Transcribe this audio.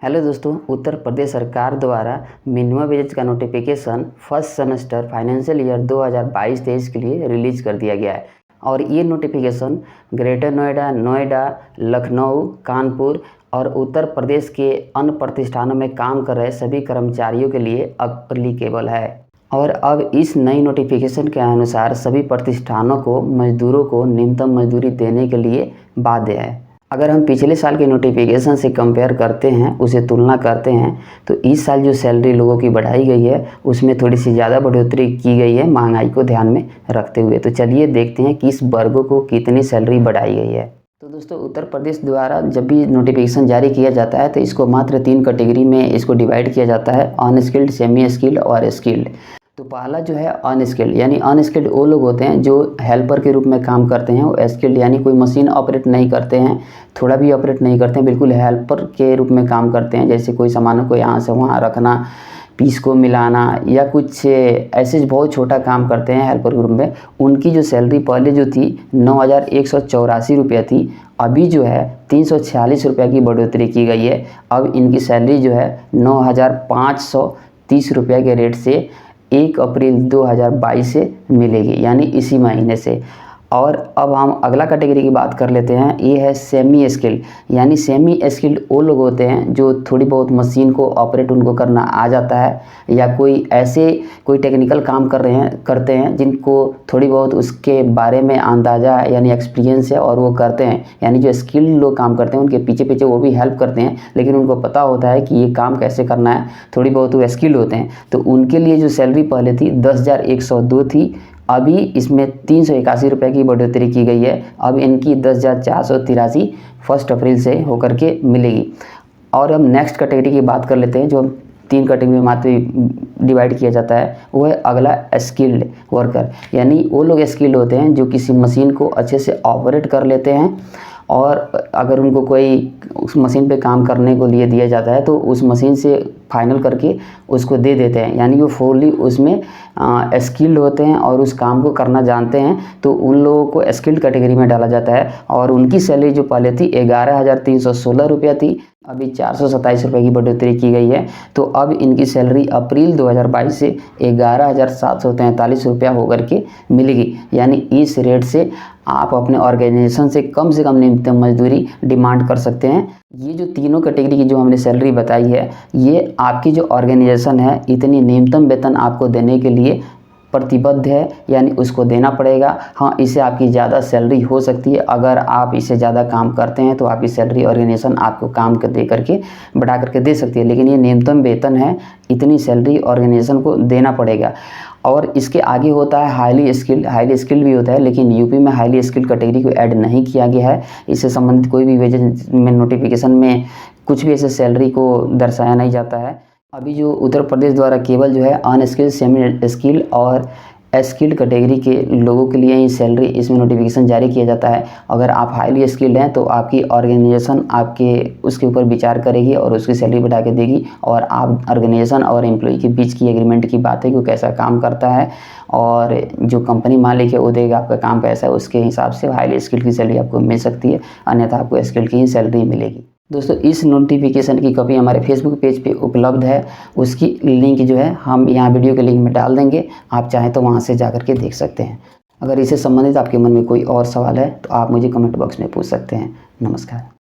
Hello दोस्तों, उत्तर प्रदेश सरकार द्वारा मिनिमम वेजेज का notification first semester financial year 2022-23 के लिए रिलीज कर दिया गया है। और ये नोटिफिकेशन ग्रेटर नोएडा, लखनऊ, कानपुर और उत्तर प्रदेश के अन्य प्रतिष्ठानों में काम कर रहे सभी कर्मचारियों के लिए एप्लीकेबल है। और अब इस नई नोटिफिकेशन के अनुसार सभी प्रतिष्ठानों को मजदूरों को न्यूनतम मजदूरी देने के लिए बाध्य है। अगर हम पिछले साल के नोटिफिकेशन से कंपेयर करते हैं, उसे तुलना करते हैं, तो इस साल जो सैलरी लोगों की बढ़ाई गई है उसमें थोड़ी सी ज़्यादा बढ़ोतरी की गई है महंगाई को ध्यान में रखते हुए। तो चलिए देखते हैं कि इस वर्गों को कितनी सैलरी बढ़ाई गई है। तो दोस्तों, उत्तर प्रदेश द्वारा जब भी नोटिफिकेशन जारी किया जाता है तो इसको मात्र 3 कैटेगरी में इसको डिवाइड किया जाता है, अनस्किल्ड, सेमी स्किल्ड और स्किल्ड। तो पहला जो है अनस्किल्ड, यानी अनस्किल्ड वो लोग होते हैं जो हेल्पर के रूप में काम करते हैं। वो स्किल्ड यानी कोई मशीन ऑपरेट नहीं करते हैं, थोड़ा भी ऑपरेट नहीं करते हैं, बिल्कुल हेल्पर के रूप में काम करते हैं। जैसे कोई सामानों को यहाँ से वहाँ रखना, पीस को मिलाना या कुछ ऐसे बहुत छोटा काम करते हैं हेल्पर के रूप में। उनकी जो सैलरी पहले जो थी 9,184 रुपये थी, अभी जो है 346 रुपये की बढ़ोतरी की गई है। अब इनकी सैलरी जो है 9,530 रुपये के रेट से 1 अप्रैल 2022 से मिलेगी, यानी इसी महीने से। और अब हम अगला कैटेगरी की बात कर लेते हैं, ये है सेमी स्किल्ड। यानी सेमी स्किल्ड वो लोग होते हैं जो थोड़ी बहुत मशीन को ऑपरेट उनको करना आ जाता है, या कोई टेक्निकल काम करते हैं जिनको थोड़ी बहुत उसके बारे में अंदाज़ा है, यानी एक्सपीरियंस है और वो करते हैं। यानी जो स्किल्ड लोग काम करते हैं उनके पीछे पीछे वो भी हेल्प करते हैं, लेकिन उनको पता होता है कि ये काम कैसे करना है, थोड़ी बहुत वो स्किल्ड होते हैं। तो उनके लिए जो सैलरी पहले थी 10,102 थी, अभी इसमें 381 रुपये की बढ़ोतरी की गई है। अब इनकी 10,483 1 अप्रैल से होकर के मिलेगी। और हम नेक्स्ट कैटेगरी की बात कर लेते हैं, जो हम 3 कैटेगरी में मात्र डिवाइड किया जाता है। वो है अगला स्किल्ड वर्कर, यानी वो लोग स्किल्ड होते हैं जो किसी मशीन को अच्छे से ऑपरेट कर लेते हैं, और अगर उनको कोई उस मशीन पे काम करने को लिए दिया जाता है तो उस मशीन से फाइनल करके उसको दे देते हैं। यानी वो फुल्ली उसमें स्किल्ड होते हैं और उस काम को करना जानते हैं, तो उन लोगों को स्किल्ड कैटेगरी में डाला जाता है। और उनकी सैलरी जो पहले थी 11,316 रुपये थी, अभी 427 रुपये की बढ़ोतरी की गई है। तो अब इनकी सैलरी अप्रैल 2022 से 11,743 रुपया होकर के मिलेगी। यानी इस रेट से आप अपने ऑर्गेनाइजेशन से कम न्यूनतम मजदूरी डिमांड कर सकते हैं। ये जो तीनों कैटेगरी की जो हमने सैलरी बताई है, ये आपकी जो ऑर्गेनाइजेशन है इतनी न्यूनतम वेतन आपको देने के लिए प्रतिबद्ध है, यानी उसको देना पड़ेगा। हाँ, इससे आपकी ज़्यादा सैलरी हो सकती है। अगर आप इससे ज़्यादा काम करते हैं तो आपकी सैलरी ऑर्गेनाइजेशन आपको काम दे करके बढ़ा करके दे सकती है, लेकिन ये न्यूनतम वेतन है, इतनी सैलरी ऑर्गेनाइजेशन को देना पड़ेगा। और इसके आगे होता है हाईली स्किल्ड भी होता है, लेकिन यूपी में हाईली स्किल्ड कैटेगरी को ऐड नहीं किया गया है। इससे संबंधित कोई भी वेजेस में नोटिफिकेशन में कुछ भी ऐसे सैलरी को दर्शाया नहीं जाता है। अभी जो उत्तर प्रदेश द्वारा केवल जो है अनस्किल्ड, सेमी स्किल्ड और स्किल्ड कैटेगरी के लोगों के लिए ही सैलरी इसमें नोटिफिकेशन जारी किया जाता है। अगर आप हाईली स्किल्ड हैं तो आपकी ऑर्गेनाइजेशन आपके उसके ऊपर विचार करेगी और उसकी सैलरी बढ़ा के देगी। और आप ऑर्गेनाइजेशन और एम्प्लॉय के बीच की एग्रीमेंट की बात है कि वो कैसा काम करता है, और जो कंपनी मालिक है वो देगा आपका काम कैसा है, उसके हिसाब से हाईली स्किल्ड की सैलरी आपको मिल सकती है, अन्यथा आपको स्किल्ड की ही सैलरी मिलेगी। दोस्तों, इस नोटिफिकेशन की कॉपी हमारे फेसबुक पेज पे उपलब्ध है। उसकी लिंक जो है हम यहाँ वीडियो के लिंक में डाल देंगे, आप चाहें तो वहाँ से जाकर के देख सकते हैं। अगर इससे संबंधित आपके मन में कोई और सवाल है तो आप मुझे कमेंट बॉक्स में पूछ सकते हैं। नमस्कार।